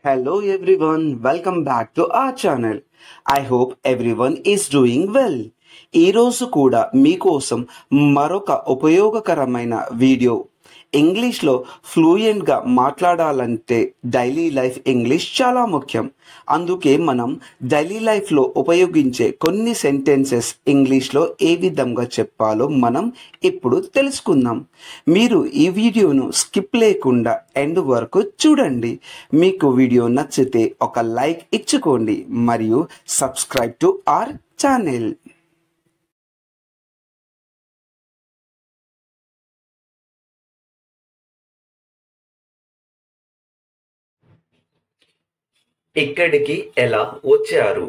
Hello everyone, welcome back to our channel. I hope everyone is doing well. ఈ రోజు కూడా మీకోసం మరొక ఉపయోగకరమైన వీడియో. ఇంగ్లీష్లో ఫ్లూయెంట్గా మాట్లాడాలంటే డైలీ లైఫ్ ఇంగ్లీష్ చాలా ముఖ్యం. అందుకే మనం డైలీ లైఫ్లో ఉపయోగించే కొన్ని సెంటెన్సెస్ ఇంగ్లీష్లో ఏ విధంగా చెప్పాలో మనం ఇప్పుడు తెలుసుకుందాం. మీరు ఈ వీడియోను స్కిప్ లేకుండా ఎండ్ వరకు చూడండి. మీకు వీడియో నచ్చితే ఒక లైక్ ఇచ్చుకోండి మరియు సబ్స్క్రైబ్ టు అవర్ ఛానల్. ఇక్కడికి ఎలా వచ్చారు?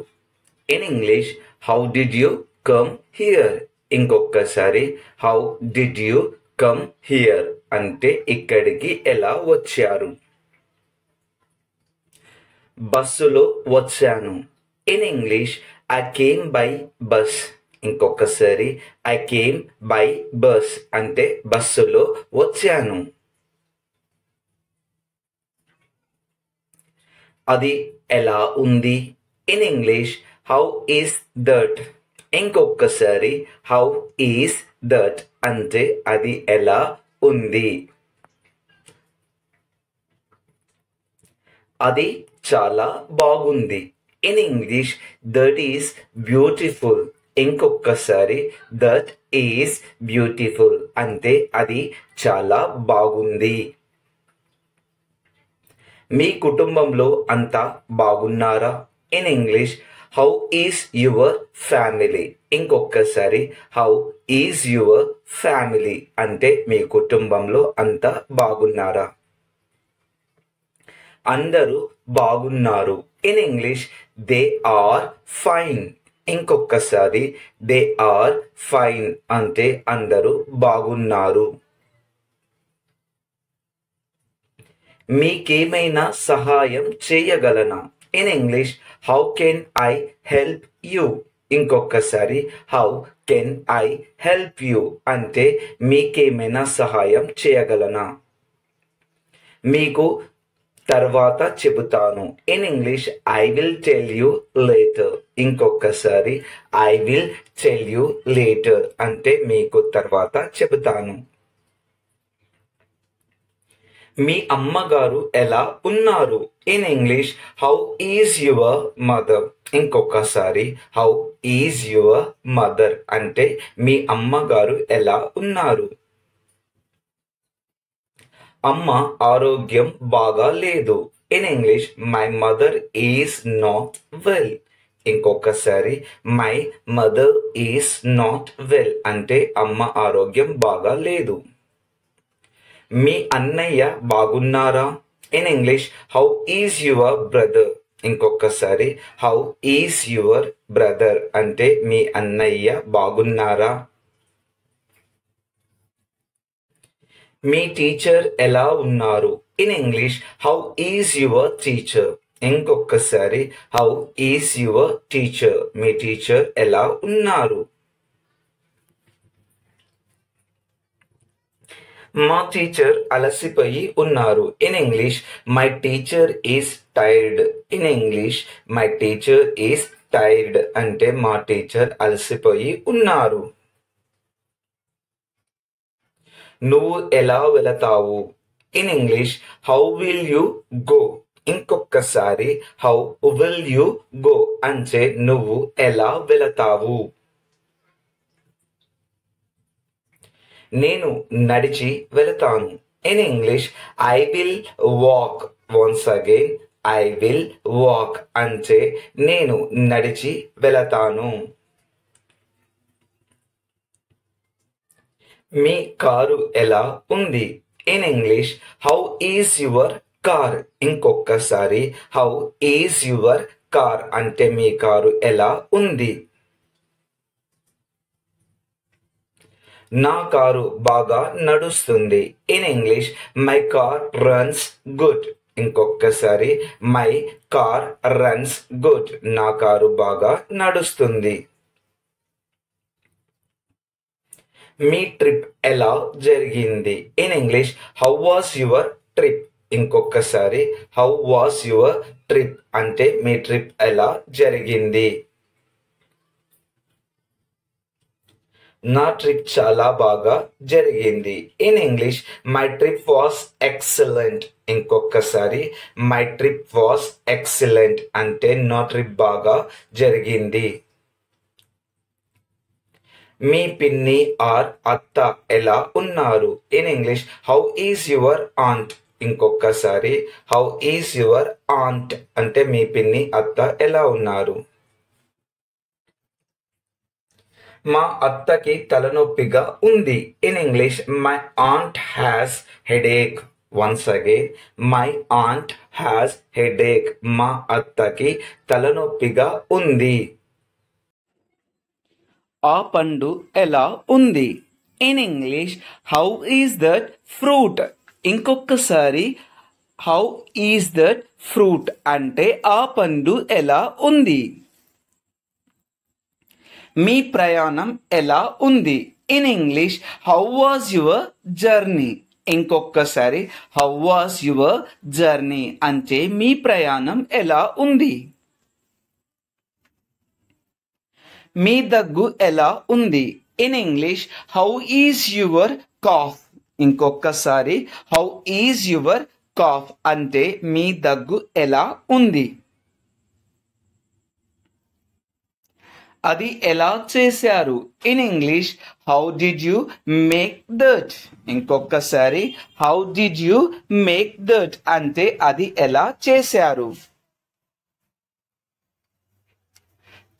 In English how did you come here. ఇంకొకసారి how did you come here అంటే ఇక్కడికి ఎలా వచ్చారు. బస్సులో వచ్చాను. In English I came by bus. ఇంకొకసారి ఐ కేమ్ బై బస్ అంటే బస్సులో వచ్చాను. అది ఎలా ఉంది? In English how is that. ఇంకొకసారి హౌ ఈస్ దట్ అంటే అది ఎలా ఉంది. అది చాలా బాగుంది. In English that is beautiful. ఇంకొకసారి దట్ ఈస్ బ్యూటిఫుల్ అంటే అది చాలా బాగుంది. మీ కుటుంబంలో అంతా బాగున్నారా? In English how is your family. ఇంకొకసారి హౌ ఈజ్ యువర్ ఫ్యామిలీ అంటే మీ కుటుంబంలో అంతా బాగున్నారా? అందరూ బాగున్నారు. In English they are fine. ఇంకొకసారి దే ఆర్ ఫైన్ అంటే అందరూ బాగున్నారు. మీకేమైనా సహాయం చేయగలనా? In English how can I help you. ఇంకొకసారి how can I help you అంటే మీకేమైనా సహాయం చేయగలనా? మీకు తర్వాత చెబుతాను. In English I will tell you later. ఇంకొకసారి I will tell you later అంటే మీకు తర్వాత చెబుతాను. మీ అమ్మగారు ఎలా ఉన్నారు? In English how is your mother. ఇంకొకసారి హౌ ఈజ్ యువర్ మదర్ అంటే మీ అమ్మగారు ఎలా ఉన్నారు. అమ్మ ఆరోగ్యం బాగా లేదు. In English my mother is not well. ఇంకొకసారి my mother is not well అంటే అమ్మ ఆరోగ్యం బాగా లేదు. మీ అన్నయ్య బాగున్నారా? In English how is your brother. ఇంకొకసారి హౌ ఈజ్ యువర్ బ్రదర్ అంటే మీ అన్నయ్య బాగున్నారా? మీ టీచర్ ఎలా ఉన్నారు? In English how is your teacher. ఇంకొకసారి హౌ ఈజ్ యువర్ టీచర్ మీ టీచర్ ఎలా ఉన్నారు. మా టీచర్ అలసిపోయి ఉన్నారు. In English my teacher is tired. In English my teacher is tired అంటే మా టీచర్ అలసిపోయి ఉన్నారు. నువ్వు ఎలా వెళతావు? In English how will you go. ఇంకొకసారి హౌ విల్ యూ గో అంటే నువ్వు ఎలా వెళతావు. నేను నడిచి వెళతాను. In English I will walk. Once again I will walk అంటే నేను నడిచి వెళతాను. మీ కారు ఎలా ఉంది? In English how is your car. ఇంకొకసారి హౌ ఈజ్ యువర్ కార్ అంటే మీ కారు ఎలా ఉంది. నా కారు బాగా నడుస్తుంది. In English my car runs good. ఇంకొకసారి మై కార్ రన్స్ గుడ్ నా కారు బాగా నడుస్తుంది. మీ ట్రిప్ ఎలా జరిగింది? In English how was your trip. ఇంకొకసారి హౌ వాస్ యువర్ ట్రిప్ అంటే మీ ట్రిప్ ఎలా జరిగింది. నా ట్రిప్ చాలా బాగా జరిగింది. In English my trip was excellent. ఇంకొకసారి మై ట్రిప్ వాస్ ఎక్సలెంట్ అంటే నా ట్రిప్ బాగా జరిగింది. మీ పిన్ని ఆర్ అత్త ఎలా ఉన్నారు. In English how is your aunt. ఇంకొకసారి హౌ ఈజ్ యువర్ ఆంట్ అంటే మీ పిన్ని అత్త ఎలా ఉన్నారు. మా అత్తకి తలనొప్పిగా ఉంది. In English my aunt has headache. Once again my aunt has headache. మా అత్తకి తలనొప్పిగా ఉంది. ఆ పండు ఎలా ఉంది. In English how is that fruit. ఇంకొకసారి హౌ ఈజ్ దట్ ఫ్రూట్ అంటే ఆ పండు ఎలా ఉంది. మీ ప్రయాణం ఎలా ఉంది. In English how was your journey. ఇంకొకసారి హౌ వాజ్ యువర్ జర్నీ అంటే మీ ప్రయాణం ఎలా ఉంది. మీ దగ్గు ఎలా ఉంది. In English how is your cough. ఇంకొకసారి హౌ ఈజ్ యువర్ కాఫ్ అంటే మీ దగ్గు ఎలా ఉంది. అది ఎలా చేశారు. In English how did you make that. ఇంకొకసారి how did you make that అంటే అది ఎలా చేశారు.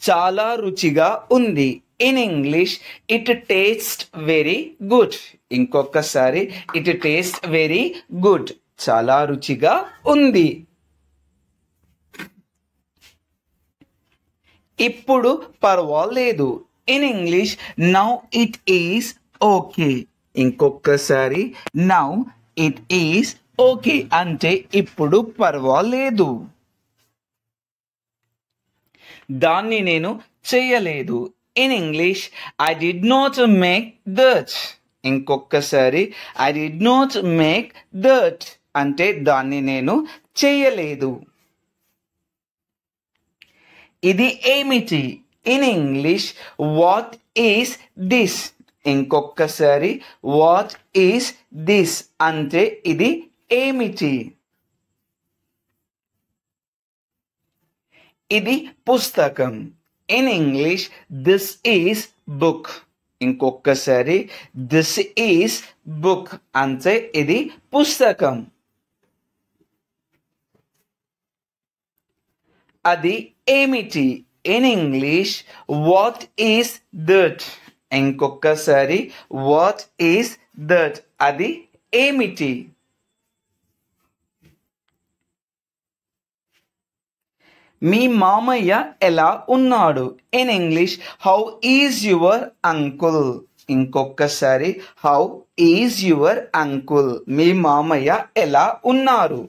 చాలా రుచిగా ఉంది. In English it taste very good. ఇంకొకసారి ఇట్ టేస్ట్ వెరీ గుడ్ చాలా రుచిగా ఉంది. ఇప్పుడు పర్వాలేదు. In English now it is okay. ఇంకొకసారి నౌ ఇట్ ఈస్ ఓకే అంటే ఇప్పుడు పర్వాలేదు. దాన్ని నేను చేయలేదు. In English I did not make that. ఇంకొకసారి I did not make that అంటే దాన్ని నేను చేయలేదు. ఇది ఏమిటి. In English what is this. ఇంకొకసారి వాట్ ఈస్ దిస్ అంటే ఇది ఏమిటి. ఇది పుస్తకం. In English this is book. ఇంకొకసారి దిస్ ఈస్ బుక్ అంటే ఇది పుస్తకం. అది ఏమిటి. In English what is that. ఇంకొకసారి వాట్ ఈస్ దట్ అది ఏమిటి. మీ మామయ్య ఎలా ఉన్నాడు. In English how is your uncle. ఇంకొకసారి హౌ ఈజ్ యువర్ అంకుల్ మీ మామయ్య ఎలా ఉన్నారు.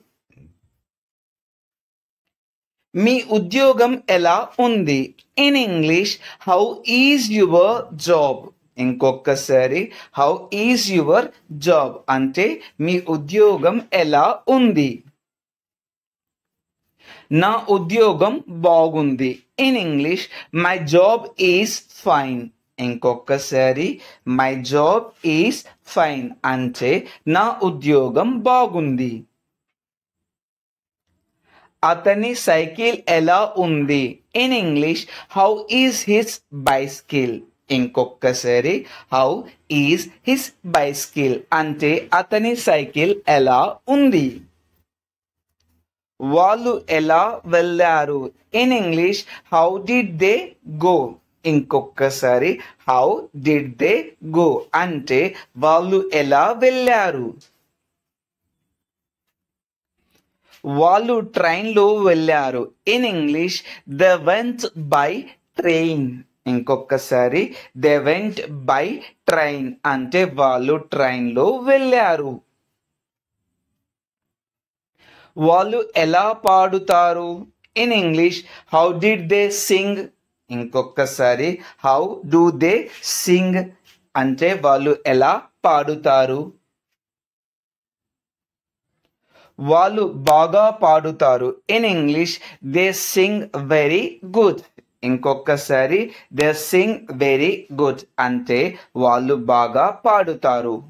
మీ ఉద్యోగం ఎలా ఉంది. In English how is your job. ఇంకొకసారి హౌ ఈజ్ యువర్ జాబ్ అంటే మీ ఉద్యోగం ఎలా ఉంది. నా ఉద్యోగం బాగుంది. In English my job is fine. ఇంకొకసారి మై జాబ్ ఈజ్ ఫైన్ అంటే నా ఉద్యోగం బాగుంది. అతని సైకిల్ ఎలా ఉంది. In English how is his bicycle. ఇంకొకసారి హౌ ఈజ్ హిస్ బైసికిల్ అంటే అతని సైకిల్ ఎలా ఉంది. వాళ్ళు ఎలా వెళ్ళారు. In English how did they go. ఇంకొకసారి హౌ డిడ్ దే గో అంటే వాళ్ళు ఎలా వెళ్ళారు. వాళ్ళు ట్రైన్లో వెళ్ళారు. In English they went by train. ఇంకొకసారి దే వెంట్ బై ట్రైన్ అంటే వాళ్ళు ట్రైన్లో వెళ్ళారు. వాళ్ళు ఎలా పాడుతారు. In English how did they Singh. ఇంకొకసారి హౌ డూ దే సింగ్ అంటే వాళ్ళు ఎలా పాడుతారు. వాళ్ళు బాగా పాడుతారు. In English they Singh very good. ఇంకొకసారి దే సింగ్ వెరీ గుడ్ అంటే వాళ్ళు బాగా పాడుతారు.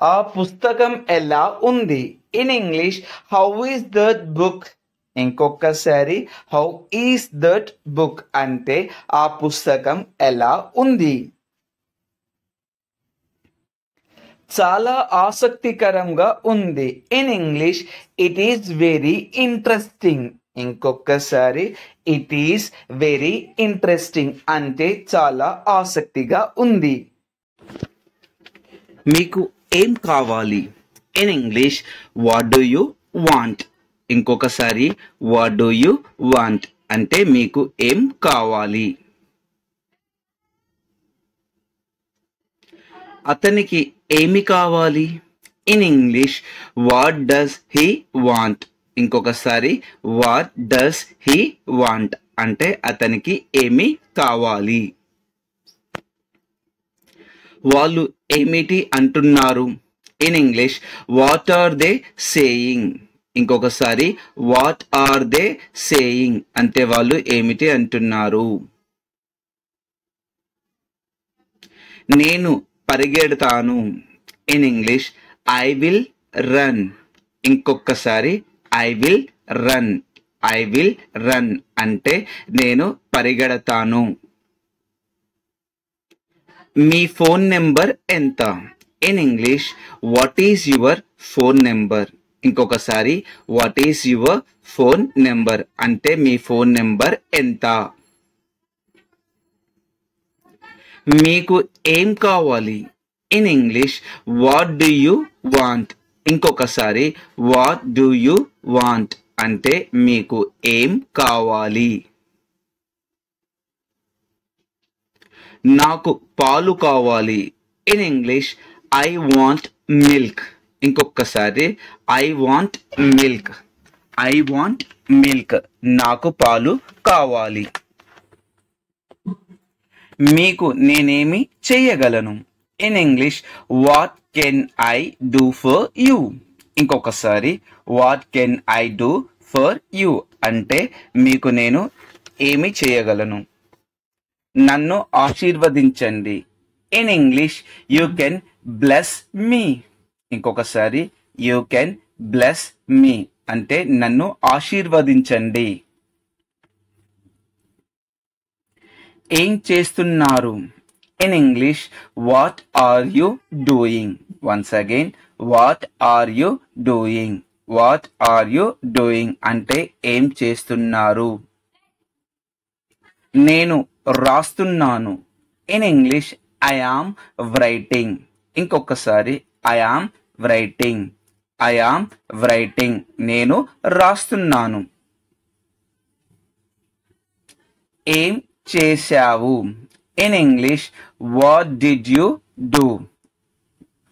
ఆ పుస్తకం ఎలా ఉంది? In English how is that book. ఇంకొకసారి హౌ ఈస్ దట్ బుక్ అంటే ఆ పుస్తకం ఎలా ఉంది. చాలా ఆసక్తికరంగా ఉంది. In English it is very interesting. ఇంకొకసారి ఇట్ ఈస్ వెరీ ఇంట్రెస్టింగ్ అంటే చాలా ఆసక్తిగా ఉంది. మీకు ఏం కావాలి? In English what do you want. ఇంకొకసారి వాట్ డూ యూ వాంట్ అంటే మీకు ఏం కావాలి. అతనికి ఏమి కావాలి? In English what does he want. ఇంకొకసారి వాట్ డస్ హీ వాంట్ అంటే అతనికి ఏమి కావాలి. వాళ్ళు ఏమిటి అంటున్నారు? In English what are they saying. ఇంకొకసారి వాట్ ఆర్ దే సేయింగ్ అంటే వాళ్ళు ఏమిటి అంటున్నారు. నేను పరిగెడతాను. In English I will run. ఇంకొకసారి I will run. I will run అంటే నేను పరిగెడతాను. మీ ఫోన్ నెంబర్ ఎంత? In English what is your phone number. ఇంకొకసారి what is your phone number అంటే మీ ఫోన్ నెంబర్ ఎంత. మీకు ఏం కావాలి? In English what do you want. ఇంకొకసారి వాట్ డూ యూ వాంట్ అంటే మీకు ఏం కావాలి. నాకు పాలు కావాలి. In English I want milk. ఇంకొకసారి I want milk. I want milk నాకు పాలు కావాలి. మీకు నేనేమి చేయగలను? In English what can I do for you. ఇంకొకసారి what can I do for you అంటే మీకు నేను ఏమి చేయగలను. నన్ను ఆశీర్వదించండి. In English you can bless me. ఇంకొకసారి యూ కెన్ బ్లెస్ మీ అంటే నన్ను ఆశీర్వదించండి. ఏం చేస్తున్నారు? In English what are you doing. Once again what are you doing. What are you doing అంటే ఏం చేస్తున్నారు. నేను రాస్తున్నాను. In English I am writing. ఇంకొకసారి I am writing. I am writing నేను రాస్తున్నాను. ఏం చేశావు? In English what did you do.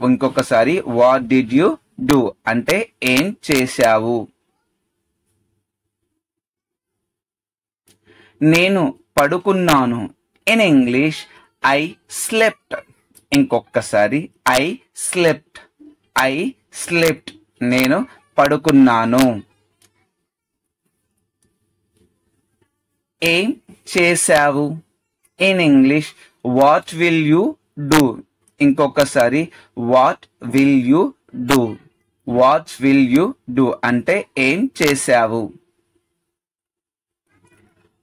ఇంకొకసారి వాట్ డిడ్ యూ డూ అంటే ఏం చేశావు. నేను పడుకున్నాను. In English I slept. ఇంకొకసారి ఐ స్లెప్ట్. ఐ స్లెప్ట్ నేను పడుకున్నాను. ఏం చేశావు? In English what will you do. ఇంకొకసారి what will you do. What will you do అంటే ఏం చేశావు.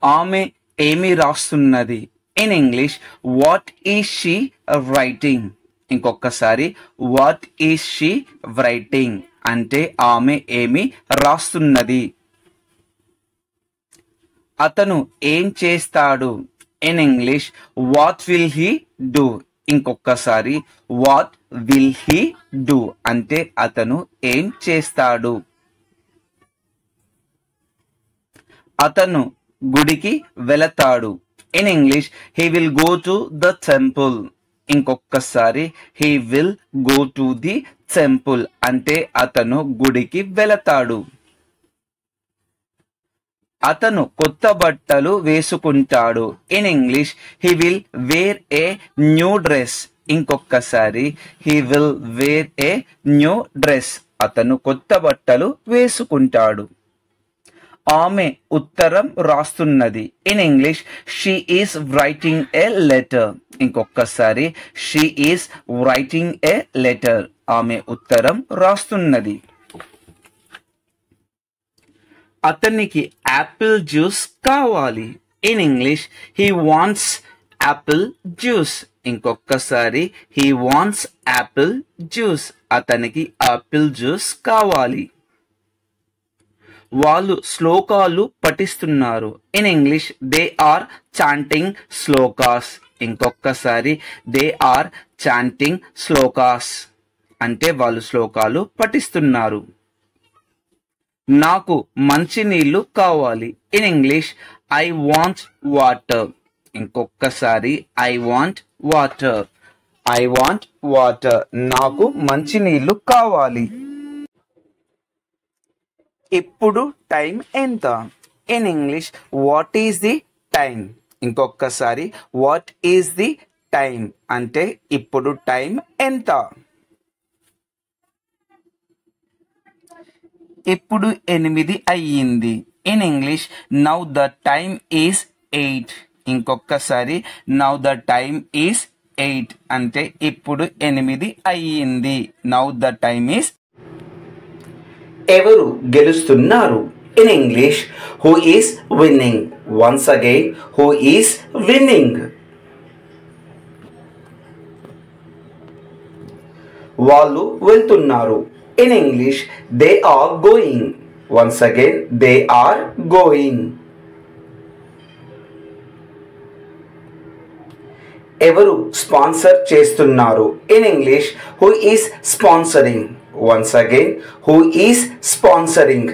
ఆమె ఏమి రాస్తున్నది? In English what is she writing. ఇంకొకసారి వాట్ ఈస్ షీ రైటింగ్ అంటే ఆమె ఏమి రాస్తున్నది. అతను ఏం చేస్తాడు? In English what will he do. ఇంకొకసారి వాట్ విల్ హీ డూ అంటే అతను ఏం చేస్తాడు. అతను గుడికి వెళతాడు. In English he will go to the temple. ఇంకొకసారి he will go to the temple అంటే అతను గుడికి వెళతాడు. అతను కొత్త బట్టలు వేసుకుంటాడు. In English he will wear a new dress. ఇంకొకసారి he will wear a new dress. అతను కొత్త బట్టలు వేసుకుంటాడు. ఆమె ఉత్తరం రాస్తున్నది. In English she is writing a letter. ఇంకొకసారి she is writing a letter. ఆమె ఉత్తరం రాస్తున్నది. అతనికి యాపిల్ జ్యూస్ కావాలి. In English he wants apple juice. ఇంకొకసారి హీ వాంట్స్ యాపిల్ జ్యూస్. అతనికి యాపిల్ జ్యూస్ కావాలి. వాళ్ళు శ్లోకాలు పఠిస్తున్నారు. In English they are chanting shlokas. ఇంకొకసారి దే ఆర్ చాంటింగ్ శ్లోకాస్ అంటే వాళ్ళు శ్లోకాలు పఠిస్తున్నారు. నాకు మంచినీళ్ళు కావాలి. In English I want water. ఇంకొకసారి I want water. I want water. నాకు మంచినీళ్ళు కావాలి. ఇప్పుడు టైం ఎంత? In English what is the time. ఇంకొకసారి వాట్ ఈస్ ది టైం అంటే ఇప్పుడు టైం ఎంత. ఇప్పుడు 8 అయ్యింది. In English now the time is 8. ఇంకొకసారి నౌ ద టైమ్ ఈస్ 8 అంటే ఇప్పుడు 8 అయ్యింది. Now the time is. ఎవరు గెలుస్తున్నారు? In English who is winning. Once again who is winning. వాళ్ళు వెళ్తున్నారు. In English they are going. Once again they are going. ఎవరు sponsor చేస్తున్నారు? In English who is sponsoring. Once again who is sponsoring.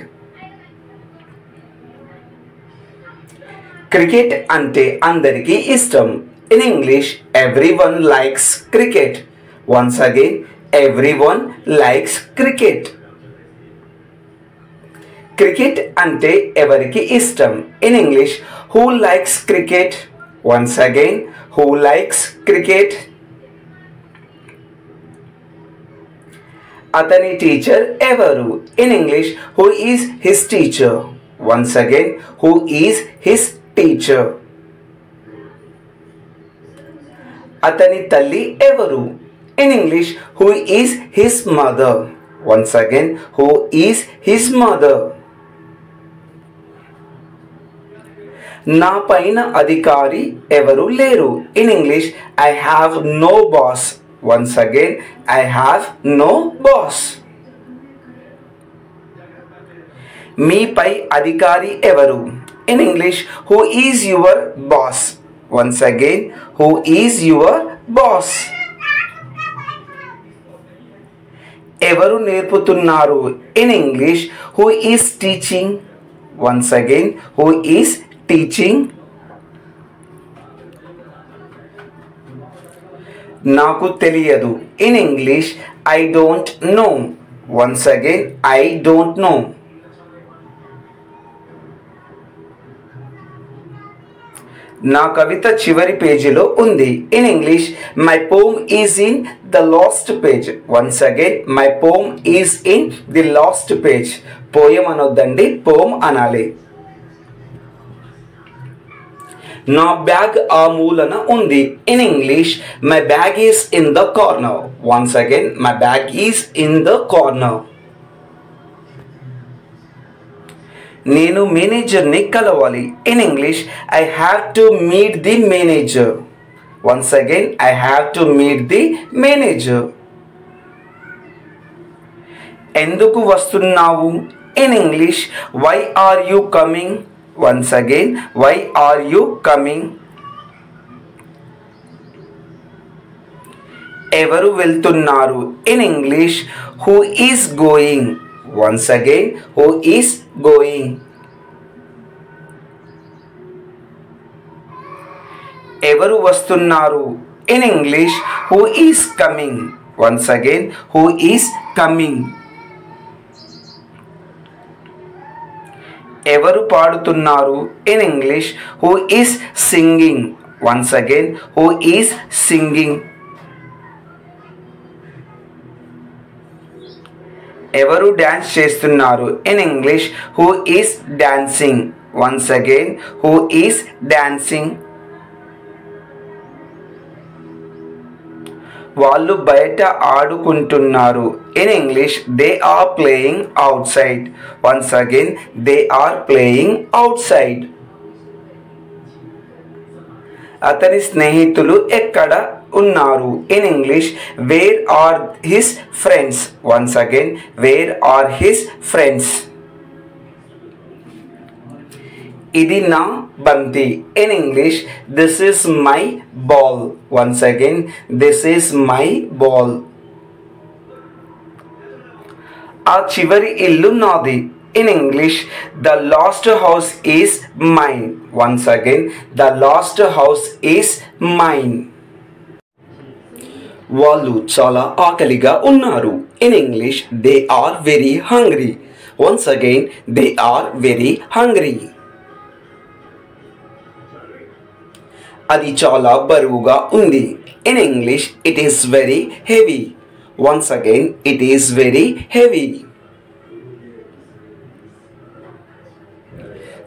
Cricket అంటే అందరికీ ఇష్టం. In English everyone likes cricket. Once again everyone likes cricket. Cricket అంటే ఎవరికి ఇష్టం? In English who likes cricket. Once again who likes cricket. అతని teacher ఎవరు? In English who is his teacher. Once again who is his teacher. అతని తల్లి ఎవరు? In English who is his mother. Once again who is his mother. నా పైన అధికారి ఎవరు లేరు. In English I have no boss. Once again I have no boss. మీపై అధికారి ఎవరు? In English who is your boss. Once again who is your boss. ఎవరు నేర్పుతున్నారు? In English who is teaching. Once again who is teaching. నాకు తెలియదు. In English I don't know. Once again I don't know. నా కవిత చివరి పేజీలో ఉంది. In English my poem is in the last page. Once again my poem is in the last page. Poem అనొద్దండి, poem అనాలి. నా బ్యాగ్ ఆ మూలన ఉంది. In English my bag is in the corner. Once again my bag is in the corner. నేను మేనేజర్ని కలవాలి. In English I have to meet the manager. Once again I have to meet the manager. ఎందుకు వస్తున్నావు? In English why are you coming. Once again why are you coming. ఎవరు వెళ్తున్నారు? In English who is going. Once again who is going. ఎవరు వస్తున్నారు? In English who is coming. Once again who is coming. ఎవరు పాడుతున్నారు? In English who is singing. Once again who is singing. ఎవరు dance చేస్తున్నారు? In English who is dancing. Once again who is dancing. వాళ్ళు బయట ఆడుకుంటున్నారు. In English they are playing outside. Once again they are playing outside. అతని స్నేహితులు ఎక్కడ ఉన్నారు? In English where are his friends. Once again where are his friends. ఇది నా బంతి. In English this is my ball. Once again this is my ball. ఆ చివరి ఇల్లు నాది. In English the last house is mine. Once again the last house is mine. వాళ్ళు చాలా ఆకలిగా ఉన్నారు. In English they are very hungry. Once again they are very hungry. అది చాలా బరువుగా ఉంది. In English it is very heavy. Once again it is very heavy.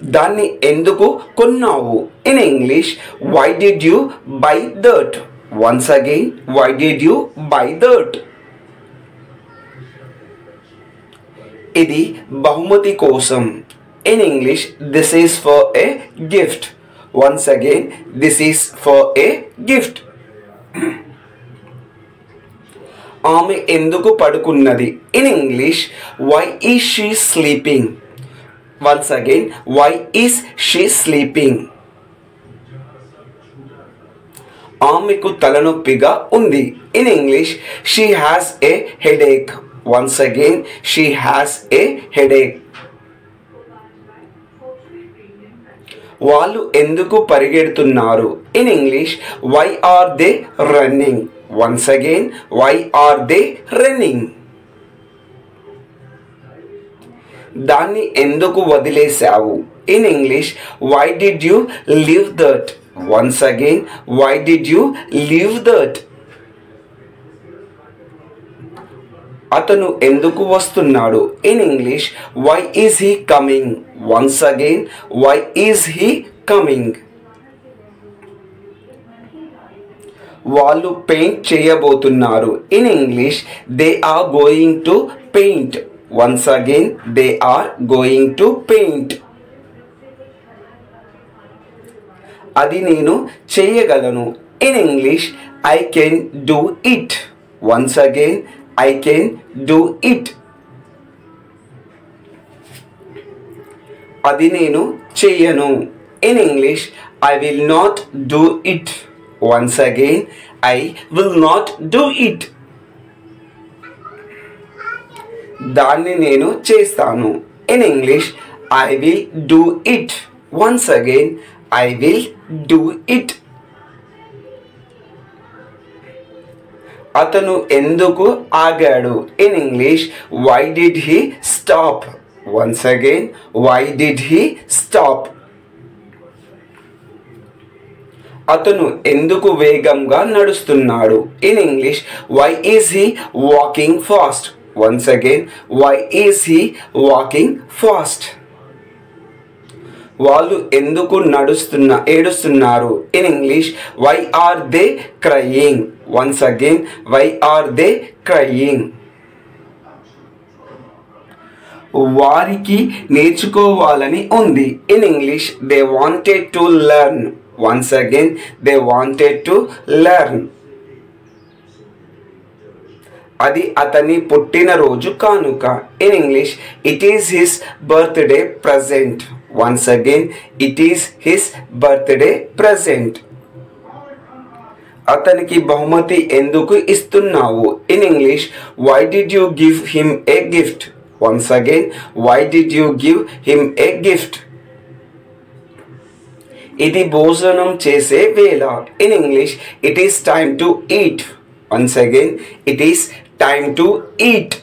దాన్ని ఎందుకు కొన్నావు? In English why did you buy that. Once again why did you buy that. ఇది బహుమతి కోసం. In English this is for a gift. Once again this is for a gift. ఆమె ఎందుకు పడుకున్నది? In English why is she sleeping. Once again why is she sleeping. ఆమెకు తలనొప్పిగా ఉంది. In English she has a headache. Once again she has a headache. వాళ్ళు ఎందుకు పరిగెడుతున్నారు? In English why are they running. Once again why are they running. దాన్ని ఎందుకు వదిలేశావు? In English why did you leave that. Once again why did you leave that. అతను ఎందుకు వస్తున్నాడు? In English why is he coming. Once again why is he coming. వాళ్ళు paint చేయబోతున్నారు. In English they are going to paint. Once again they are going to paint. అది నేను చేయగలను. In English I can do it. Once again I can do it. అది నేను చెయ్యను. In English I will not do it. Once again I will not do it. దాన్ని నేను చేస్తాను. In English I will do it. Once again I will do it. అతను ఎందుకు ఆగాడు? In English why did he stop. Once again why did he stop. అతను ఎందుకు వేగంగా నడుస్తున్నాడు? In English why is he walking fast. Once again why is he walking fast. వాళ్ళు ఎందుకు ఏడుస్తున్నారు? In English why are they crying. Once again why are they crying. వారికి నేర్చుకోవాలని ఉంది. In English they wanted to learn. Once again they wanted to learn. అది అతని పుట్టినరోజు కానుక. In English it is his birthday present. Once again it is his birthday present. అతనికి బహుమతి ఎందుకు ఇస్తున్నావు? In English why did you give him a gift. Once again why did you give him a gift. ఇది భోజనం చేసే వేళ. In English it is time to eat. Once again it is time to eat.